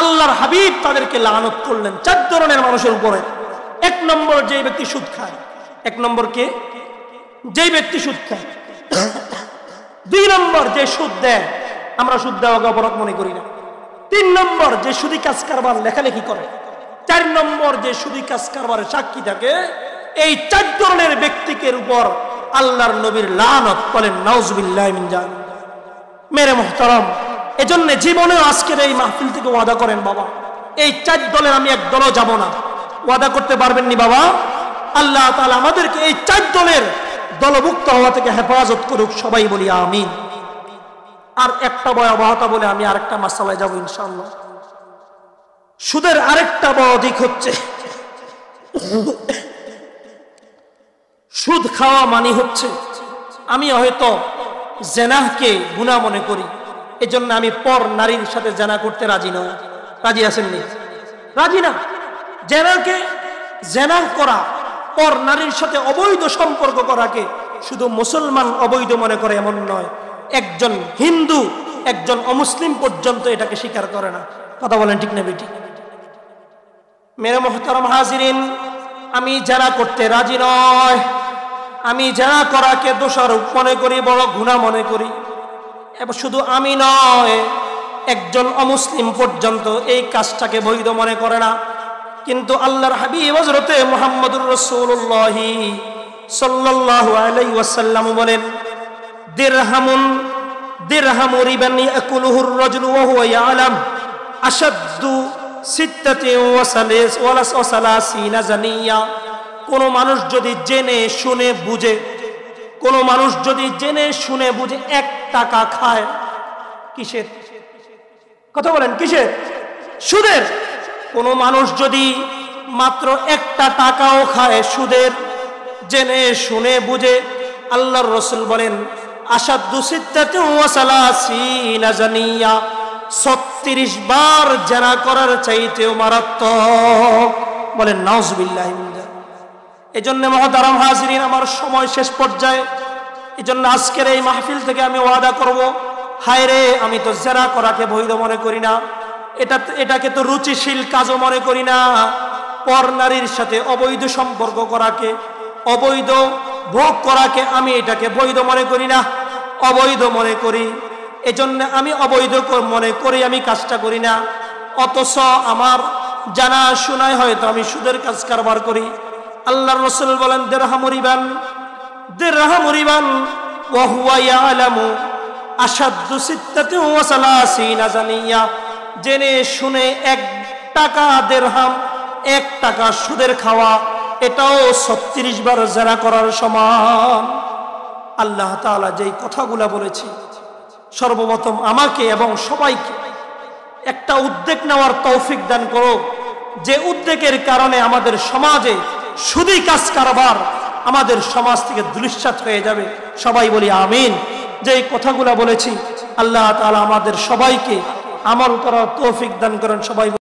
আল্লাহর হাবিব তাদেরকে লানত করলেন 4 ধরনের মানুষের উপরে। 1 নম্বর, যে ব্যক্তি সুদ খায়। 1 নম্বর কে? যে ব্যক্তি সুদ খায়। 2 নম্বর, যে সুদ দেয়, আমরা সুদ দেওয়াকে অপরাধ মনে করি না। 3 নম্বর, যে সুদি কাজ কারবার লেখালেখি করে। 4 নম্বর, যে সুদি কাজ কারবারের সাক্ষী থাকে। এই 4 ধরনের ব্যক্তিকে উপর আল্লাহর নবীর লানত। বলেন নাউজুবিল্লাহ মিন যালিক। মেরে মুহতারাম, এজন্য জীবনে আজকের এই মাহফিল থেকে ওয়াদা করেন, বাবা, এই 4 দলের আমি 1 দলও যাব না। ওয়াদা করতে পারবেন নি বাবা? আল্লাহ তাআলা আমাদেরকে এই 4 দলের দলভুক্ত হওয়া থেকে হেফাজত করুক, সবাই বলি আমিন। আর একটা ভয়াবহতা বলে আমি আরেকটা মাসালায় যাব ইনশাআল্লাহ। সুদের আরেকটা বড় দিক হচ্ছে, সুদ খাওয়া মানে হচ্ছে, আমি হয়তো জেনাহকে গুনাহ মনে করি, এজন্য আমি পর নারীর সাথে জেনা করতে রাজি নয়। রাজি আছেন নি? রাজি না। জেনা করা, পর নারীর সাথে অবৈধ সম্পর্ক করাকে শুধু মুসলমান অবৈধ মনে করে এমন নয়, একজন হিন্দু, একজন অমুসলিম পর্যন্ত এটাকে স্বীকার করে না। কথা বলেন ঠিক না বেটি? মেরে মুহতারাম হাজিরিন, আমি জেনা করতে রাজি নয়। আমি জেনা করাকে দোষারোপ মনে করি, বড় গুনাহ মনে করি। এবং শুধু আমি নয়, একজন অমুসলিম পর্যন্ত এই কাজটাকে বৈধ মনে করে না। কিন্তু আল্লাহর হাবিব হযরতে মুহাম্মদুর রাসূলুল্লাহ সাল্লাল্লাহু আলাইহি ওয়াসাল্লাম বলেন, দিরহামু রিবান ইয়াকুলুহুর রাজুলু ওয়া হুয়া ইয়ালাম আশাদ্দু সিত্তাতিন ওয়া সালাসিনা জানিয়া। কোন মানুষ যদি জেনে শুনে বুঝে, কোন মানুষ যদি জেনে শুনে বুঝে 1 টাকা খায়, কিসের কথা বলেন? কিসের? সুদের। কোন মানুষ যদি মাত্র 1টা টাকাও খায় সুদের, জেনে শুনে বুঝে, আল্লাহর রাসূল বলেন আশাদ্দু সিত্তাতিন ওয়া সালাসিনা জানিয়া, 36 বার জেনা করার চাইতেও মারাত্মক। বলেন নাউজুবিল্লাহি মিন যালিক। এজন্য মুহতারাম হাজিরিন, আমার সময় শেষ পর্যায়ে, এজন্য আজকের এই মাহফিল থেকে আমি ওয়াদা করব, হায় রে আমি তো জেনা করাকে বৈধ মনে করি না, এটাকে তো রুচিশীল কাজও মনে করি না, পর নারীর সাথে অবৈধ সম্পর্ক করাকে, অবৈধ ভোগ করাকে আমি এটাকে বৈধ মনে করি না, অবৈধ মনে করি। এজন্য আমি অবৈধ মনে করি আমি কাজটা করি না, অথচ আমার জানা শোনায় হয়তো আমি সুদের কাজ কারবার করি। আল্লাহর রাসূল বলেন দিরহামু রিবান ওয়া হুয়া ইয়ালামু আশাদ্দু সিত্তাতি ওয়া সালাসিনা জানিয়া। জেনে শুনে 1 টাকা দিরহাম, 1 টাকা সুদের খাওয়া, এটাও 36 বার জেনা করার সমান। আল্লাহ তাআলা যেই কথাগুলা বলেছি, সর্বপ্রথম আমাকে এবং সবাইকে একটা উদ্যোগ নেওয়ার তৌফিক দান করো, যে উদ্যোগের কারণে আমাদের সমাজে সুদী কাজ কারবার আমাদের সমাজ থেকে ধূলিসাৎ হয়ে যাবে। সবাই বলি আমিন। যেই কথাগুলা বলেছি আল্লাহ তাআলা আমাদের সবাইকে আমল করার তৌফিক দান করেন। সবাই